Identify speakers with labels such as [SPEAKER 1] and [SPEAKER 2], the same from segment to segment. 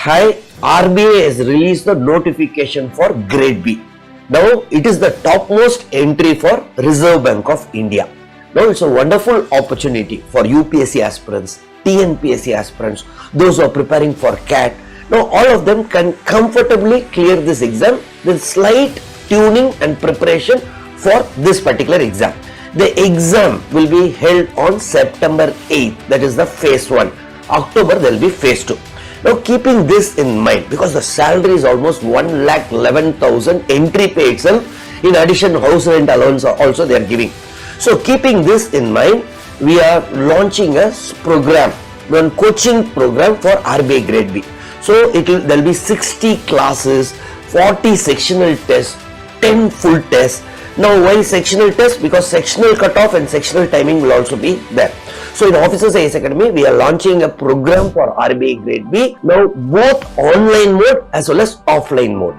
[SPEAKER 1] Hi, RBI has released the notification for Grade B. Now, it is the topmost entry for Reserve Bank of India. Now, it's a wonderful opportunity for UPSC aspirants, TNPSC aspirants, those who are preparing for CAT. Now, all of them can comfortably clear this exam with slight tuning and preparation for this particular exam. The exam will be held on September 8th, that is the phase 1. October, there will be phase 2. Now, keeping this in mind, because the salary is almost 1,11,000 entry pay itself, in addition house rent allowance also they are giving. So, keeping this in mind, we are launching a program, one coaching program for RBI Grade B. So, there will be 60 classes, 40 sectional tests, 10 full tests. Now, why sectional test? Because sectional cutoff and sectional timing will also be there. So, in Officers IAS Academy, we are launching a program for RBI Grade B. Now, both online mode as well as offline mode.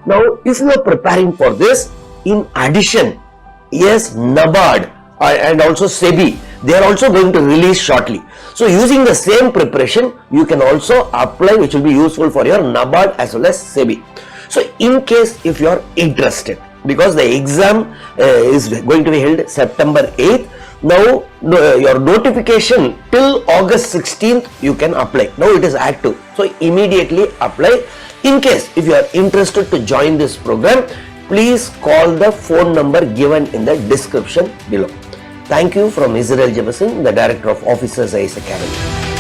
[SPEAKER 1] Now, if you are preparing for this, in addition, yes, NABARD and also SEBI, they are also going to release shortly. So, using the same preparation, you can also apply, which will be useful for your NABARD as well as SEBI. So, in case if you are interested, because the exam is going to be held September 8th, now your notification till August 16th you can apply. Now it is active, so immediately apply. In case if you are interested to join this program, please call the phone number given in the description below. Thank you from Jebasingh, the Director of Officers IAS Academy.